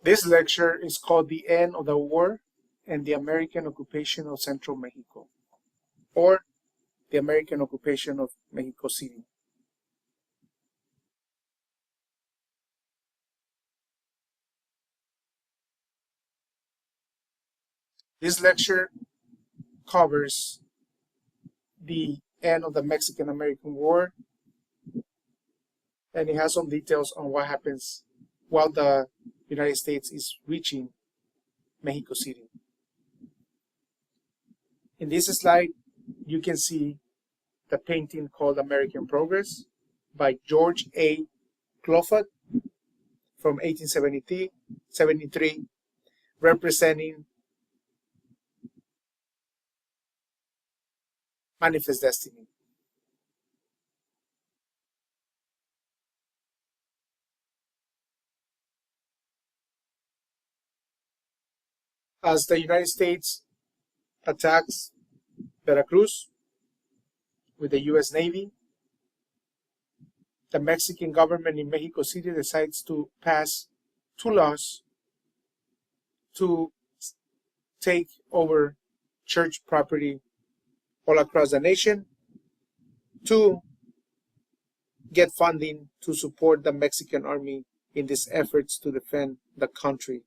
This lecture is called The End of the War and the American Occupation of Central Mexico, or the American Occupation of Mexico City. This lecture covers the end of the Mexican-American War, and it has some details on what happens while the United States is reaching Mexico City. In this slide, you can see the painting called American Progress by George A. Clofut from 1873, representing Manifest Destiny. As the United States attacks Veracruz with the US Navy, the Mexican government in Mexico City decides to pass two laws to take over church property all across the nation to get funding to support the Mexican army in these efforts to defend the country.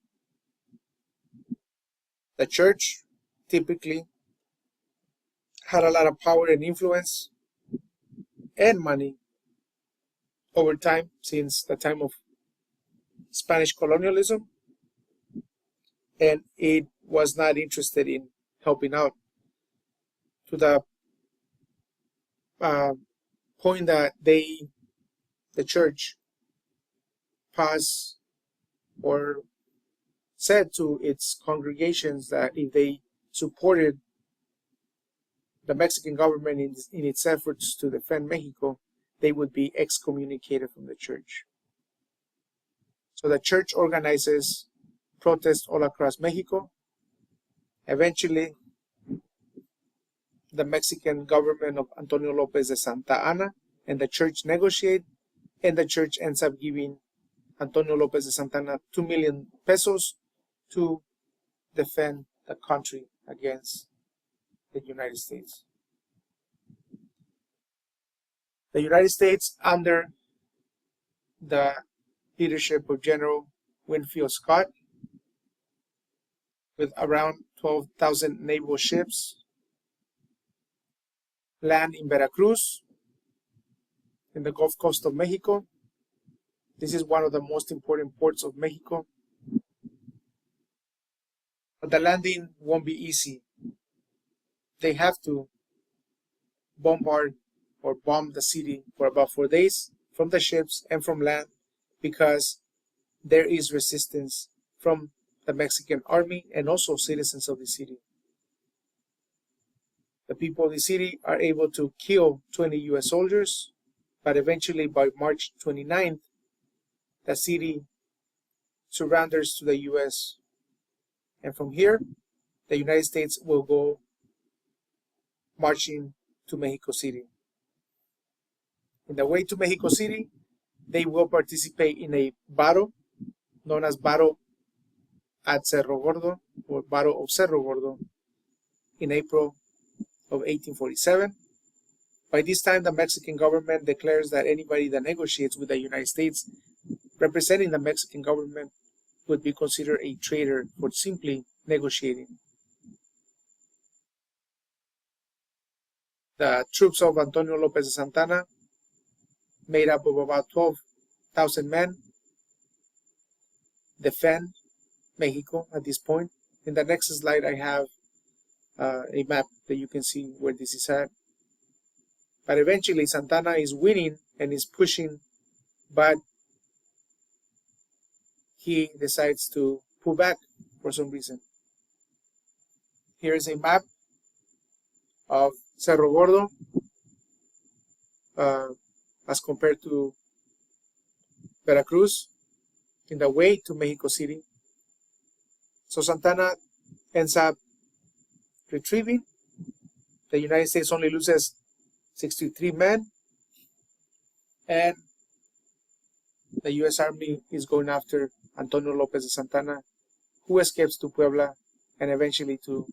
The church typically had a lot of power and influence and money over time since the time of Spanish colonialism, and it was not interested in helping out to the point that the church passed or said to its congregations that if they supported the Mexican government in its efforts to defend Mexico, they would be excommunicated from the church. So the church organizes protests all across Mexico. Eventually, the Mexican government of Antonio Lopez de Santa Anna and the church negotiate, and the church ends up giving Antonio Lopez de Santa Anna 2 million pesos to defend the country against the United States. The United States, under the leadership of General Winfield Scott, with around 12,000 naval ships, land in Veracruz, in the Gulf Coast of Mexico. This is one of the most important ports of Mexico. But the landing won't be easy. They have to bombard or bomb the city for about 4 days from the ships and from land because there is resistance from the Mexican army and also citizens of the city. The people of the city are able to kill 20 US soldiers, but eventually by March 29th, the city surrenders to the US. And from here, the United States will go marching to Mexico City. In the way to Mexico City, they will participate in a battle known as Battle at Cerro Gordo, or Battle of Cerro Gordo, in April of 1847. By this time, the Mexican government declares that anybody that negotiates with the United States representing the Mexican government would be considered a traitor for simply negotiating. The troops of Antonio Lopez de Santa Anna, made up of about 12,000 men, defend Mexico at this point. In the next slide, I have a map that you can see where this is at. But eventually, Santa Anna is winning and is pushing, but he decides to pull back for some reason. Here is a map of Cerro Gordo as compared to Veracruz in the way to Mexico City. So Santa Anna ends up retrieving. The United States only loses 63 men, and the US Army is going after Antonio Lopez de Santana, who escapes to Puebla and eventually to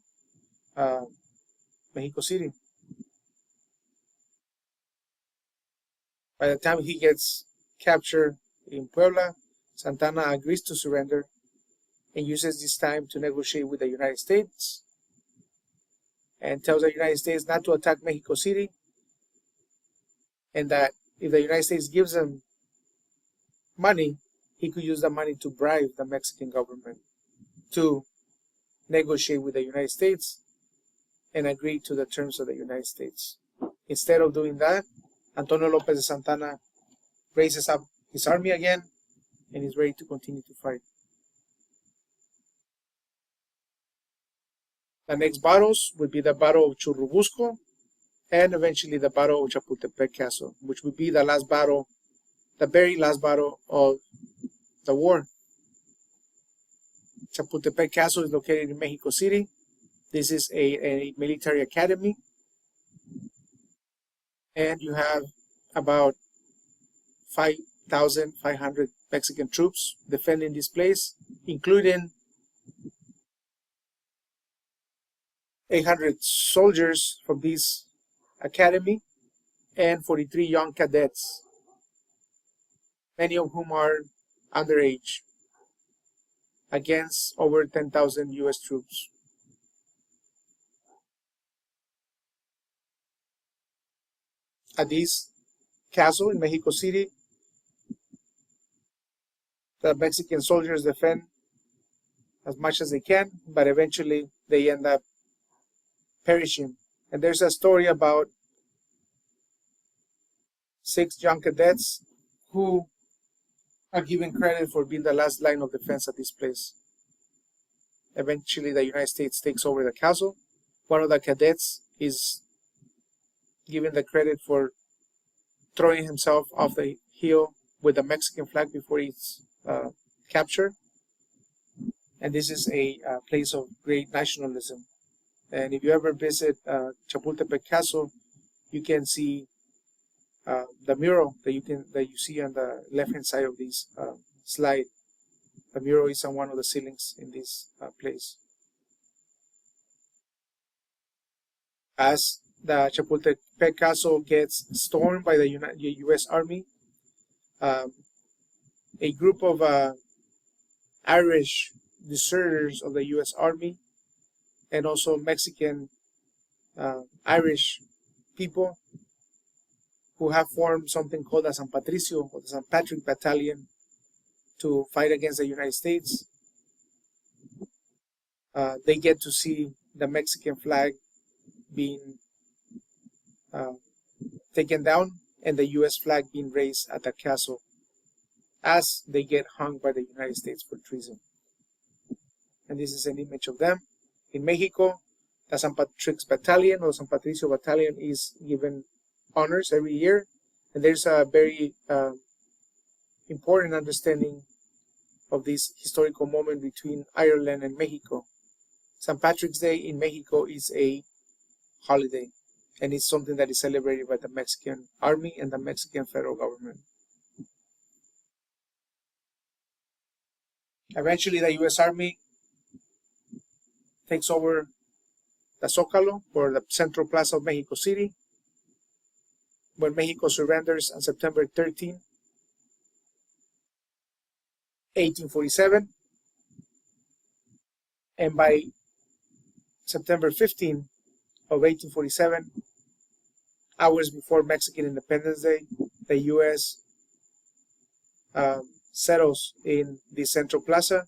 Mexico City. By the time he gets captured in Puebla, Santana agrees to surrender and uses this time to negotiate with the United States and tells the United States not to attack Mexico City, and that if the United States gives him money, he could use the money to bribe the Mexican government to negotiate with the United States and agree to the terms of the United States. Instead of doing that, Antonio Lopez de Santana raises up his army again and is ready to continue to fight. The next battles would be the Battle of Churubusco and eventually the Battle of Chapultepec Castle, which would be the last battle, the very last battle of the war. Chapultepec Castle is located in Mexico City. This is a military academy, and you have about 5,500 Mexican troops defending this place, including 800 soldiers from this academy and 43 young cadets, many of whom are underage, against over 10,000 US troops. At this castle in Mexico City, the Mexican soldiers defend as much as they can, but eventually they end up perishing. And there's a story about 6 young cadets who are given credit for being the last line of defense at this place. Eventually the United States takes over the castle. One of the cadets is given the credit for throwing himself off the hill with the Mexican flag before it's captured. And this is a place of great nationalism. And if you ever visit Chapultepec Castle, you can see the mural that you see on the left-hand side of this slide. The mural is on one of the ceilings in this place. As the Chapultepec Castle gets stormed by the U.S. Army, a group of Irish deserters of the U.S. Army and also Mexican Irish people who have formed something called the San Patricio or the St. Patrick Battalion to fight against the United States. They get to see the Mexican flag being taken down and the U.S. flag being raised at the castle as they get hung by the United States for treason. And this is an image of them. In Mexico, the St. Patrick's Battalion or San Patricio Battalion is given honors every year, and there's a very important understanding of this historical moment between Ireland and Mexico. St. Patrick's Day in Mexico is a holiday, and it's something that is celebrated by the Mexican Army and the Mexican federal government. Eventually, the U.S. Army takes over the Zócalo, or the Central Plaza of Mexico City, when Mexico surrenders on September 13, 1847, and by September 15 of 1847, hours before Mexican Independence Day, the U.S. Settles in the Central Plaza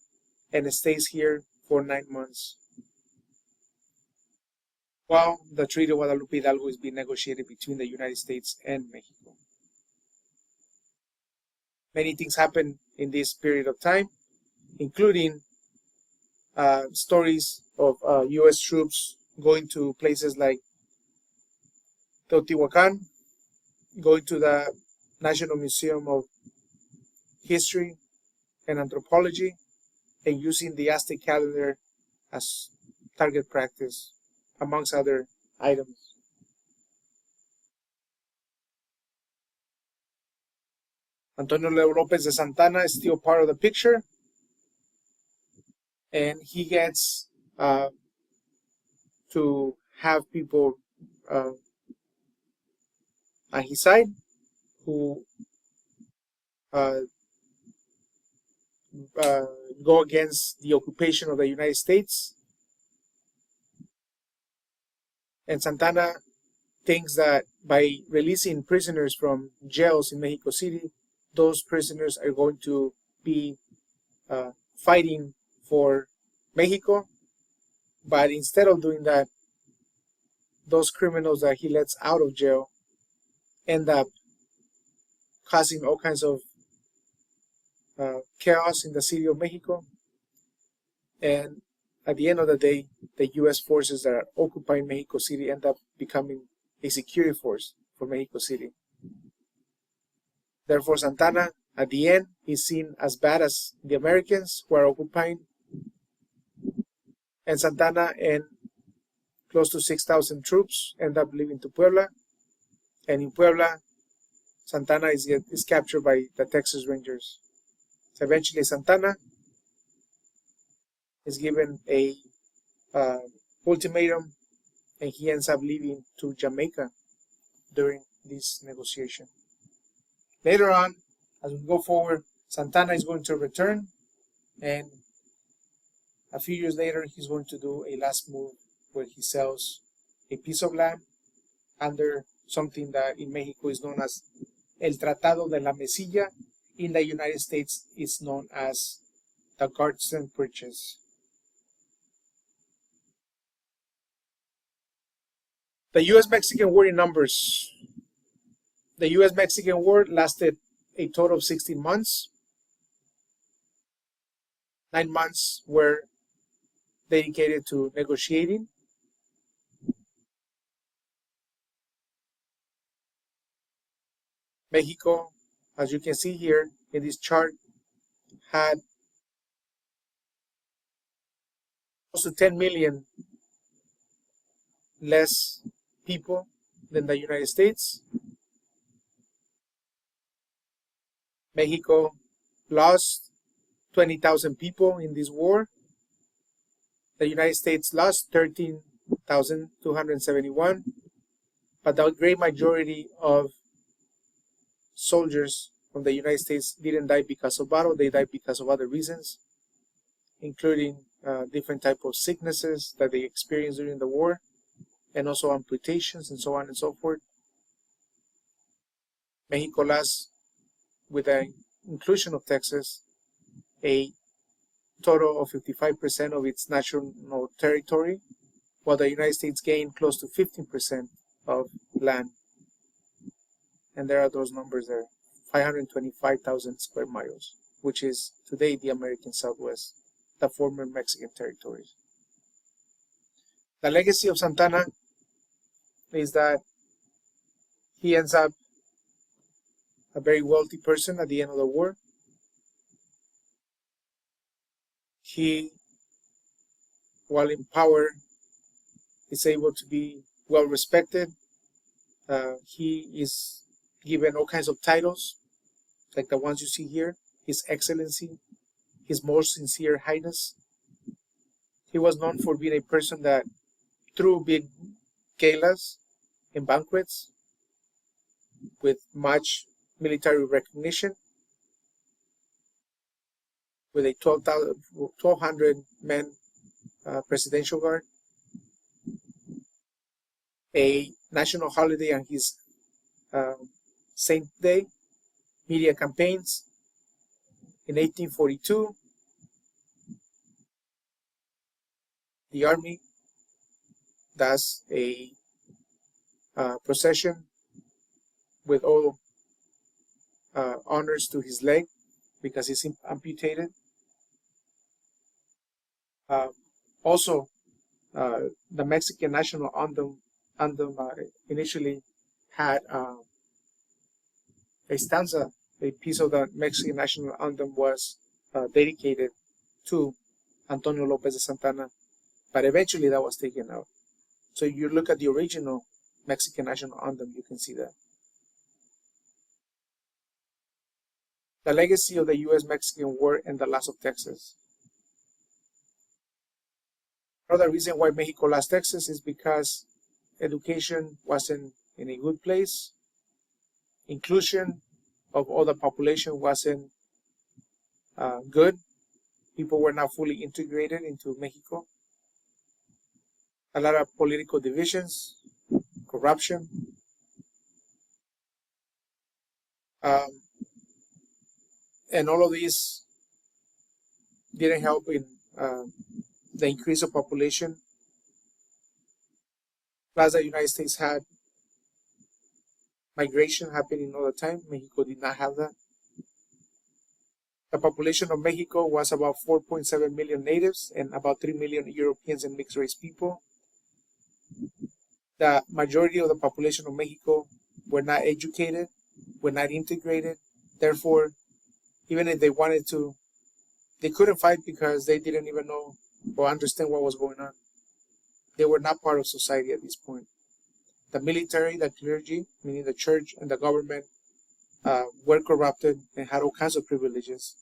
and stays here for 9 months, while the Treaty of Guadalupe Hidalgo is being negotiated between the United States and Mexico. Many things happen in this period of time, including stories of U.S. troops going to places like Teotihuacan, going to the National Museum of History and Anthropology, and using the Aztec calendar as target practice, amongst other items. Antonio Lopez de Santana is still part of the picture, and he gets to have people on his side who uh, go against the occupation of the United States. And Santana thinks that by releasing prisoners from jails in Mexico City, those prisoners are going to be fighting for Mexico. But instead of doing that, those criminals that he lets out of jail end up causing all kinds of chaos in the city of Mexico. And at the end of the day, the U.S. forces that are occupying Mexico City end up becoming a security force for Mexico City. Therefore, Santana, at the end, is seen as bad as the Americans who are occupying. And Santana and close to 6,000 troops end up leaving to Puebla. And in Puebla, Santana is captured by the Texas Rangers. So eventually, Santana is given a ultimatum, and he ends up leaving to Jamaica during this negotiation. Later on, as we go forward, Santana is going to return, and a few years later, he's going to do a last move where he sells a piece of land under something that in Mexico is known as El Tratado de la Mesilla. In the United States, it's known as the Gadsden Purchase. The U.S.-Mexican War in numbers. The U.S.-Mexican War lasted a total of 16 months. 9 months were dedicated to negotiating. Mexico, as you can see here in this chart, had close to 10 million less people than the United States. Mexico lost 20,000 people in this war. The United States lost 13,271, but the great majority of soldiers from the United States didn't die because of battle. They died because of other reasons, including different types of sicknesses that they experienced during the war, and also amputations and so on and so forth. Mexico lost, with the inclusion of Texas, a total of 55% of its national territory, while the United States gained close to 15% of land. And there are those numbers there, 525,000 square miles, which is today the American Southwest, the former Mexican territories. The legacy of Santana is that he ends up a very wealthy person at the end of the war. He, while in power, is able to be well respected. He is given all kinds of titles, like the ones you see here: His Excellency, His Most Sincere Highness. He was known for being a person that threw big galas and banquets with much military recognition, with a 1,200 men presidential guard, a national holiday on his Saint Day, media campaigns. In 1842, the army does a procession with all honors to his leg because he's amputated. Also, the Mexican national anthem initially had a stanza. A piece of the Mexican national anthem was dedicated to Antonio Lopez de Santana, but eventually that was taken out. So if you look at the original Mexican national anthem, you can see that. The legacy of the U.S.-Mexican War and the loss of Texas. Another reason why Mexico lost Texas is because education wasn't in a good place. Inclusion of all the population wasn't good. People were not fully integrated into Mexico. A lot of political divisions, corruption. And all of these didn't help in the increase of population. Plus, the United States had migration happening all the time. Mexico did not have that. The population of Mexico was about 4.7 million natives and about 3 million Europeans and mixed race people. The majority of the population of Mexico were not educated, were not integrated. Therefore, even if they wanted to, they couldn't fight because they didn't even know or understand what was going on. They were not part of society at this point. The military, the clergy, meaning the church and the government, were corrupted and had all kinds of privileges.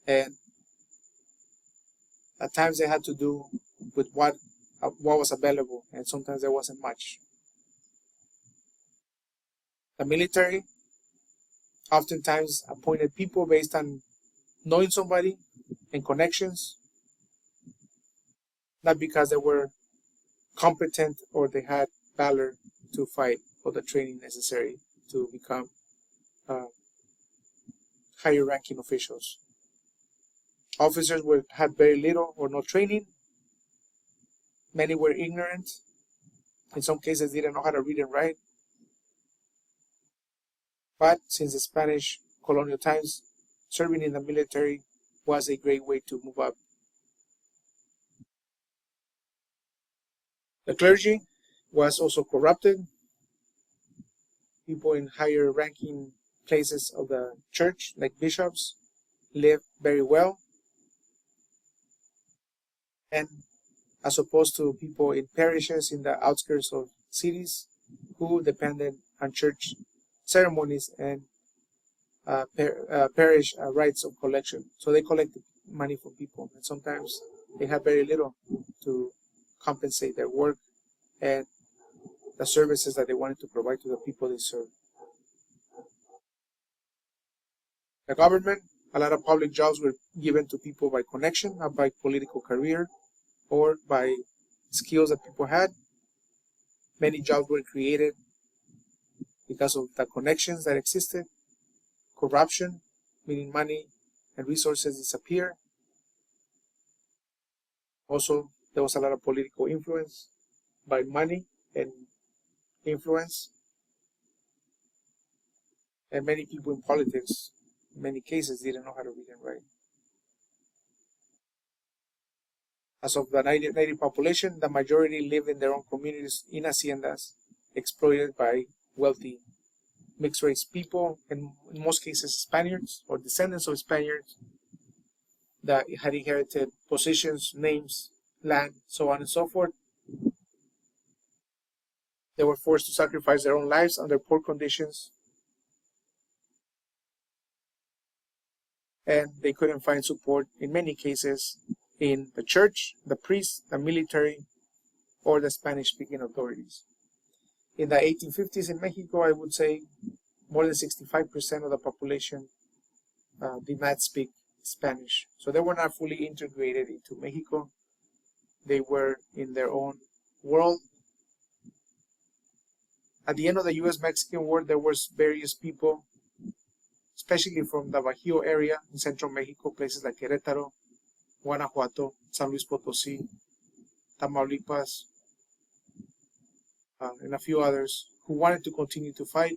And at times they had to do with what was available, and sometimes there wasn't much. The military oftentimes appointed people based on knowing somebody and connections, not because they were competent or they had valor to fight or the training necessary to become higher ranking officials. Officers had very little or no training. Many were ignorant. In some cases, didn't know how to read and write. But since the Spanish colonial times, serving in the military was a great way to move up. The clergy was also corrupted. People in higher ranking places of the church, like bishops, lived very well. And as opposed to people in parishes in the outskirts of cities who depended on church ceremonies and parish rites of collection. So they collected money from people, and sometimes they had very little to compensate their work and the services that they wanted to provide to the people they served. The government, a lot of public jobs were given to people by connection, not by political career or by skills that people had. Many jobs were created because of the connections that existed. Corruption, meaning money and resources disappear. Also, there was a lot of political influence by money and influence. And many people in politics, in many cases, didn't know how to read and write. As of the native population, the majority lived in their own communities in haciendas, exploited by wealthy mixed race people, and in most cases Spaniards or descendants of Spaniards that had inherited positions, names, land, so on and so forth. They were forced to sacrifice their own lives under poor conditions, and they couldn't find support in many cases in the church, the priests, the military, or the Spanish-speaking authorities. In the 1850s in Mexico, I would say more than 65% of the population did not speak Spanish. So they were not fully integrated into Mexico. They were in their own world. At the end of the US-Mexican War, there was various people, especially from the Bajío area in central Mexico, places like Querétaro, Guanajuato, San Luis Potosí, Tamaulipas, and a few others who wanted to continue to fight,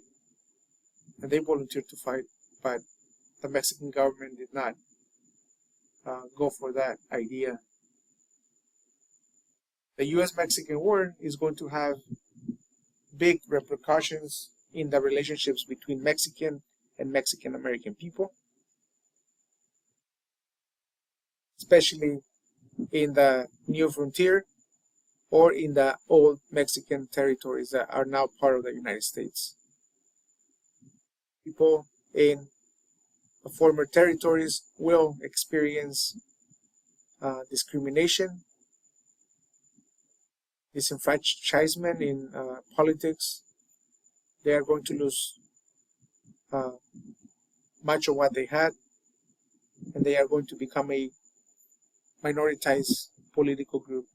and they volunteered to fight, but the Mexican government did not go for that idea. The US-Mexican War is going to have big repercussions in the relationships between Mexican and Mexican-American people, especially in the new frontier or in the old Mexican territories that are now part of the United States. People in the former territories will experience discrimination disenfranchisement in politics. They are going to lose much of what they had, and they are going to become a minoritized political group.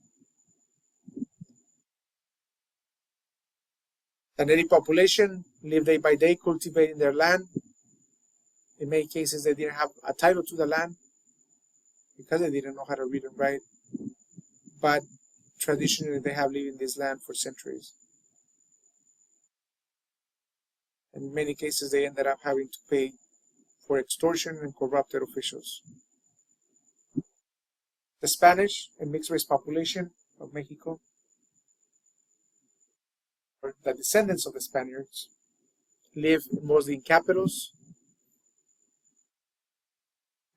The native population live day by day cultivating their land. In many cases, they didn't have a title to the land because they didn't know how to read and write. But traditionally, they have lived in this land for centuries. In many cases, they ended up having to pay for extortion and corrupted officials. The Spanish and mixed race population of Mexico, or the descendants of the Spaniards, live mostly in capitals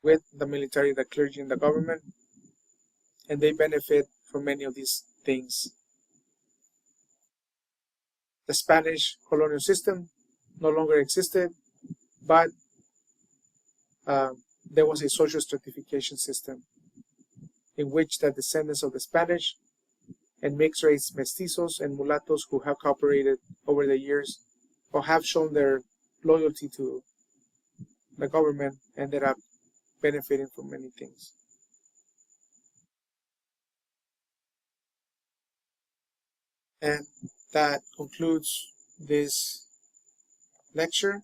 with the military, the clergy, and the government, and they benefit from many of these things. The Spanish colonial system no longer existed, but there was a social stratification system in which the descendants of the Spanish and mixed race mestizos and mulattoes who have cooperated over the years or have shown their loyalty to the government ended up benefiting from many things. And that concludes this lecture.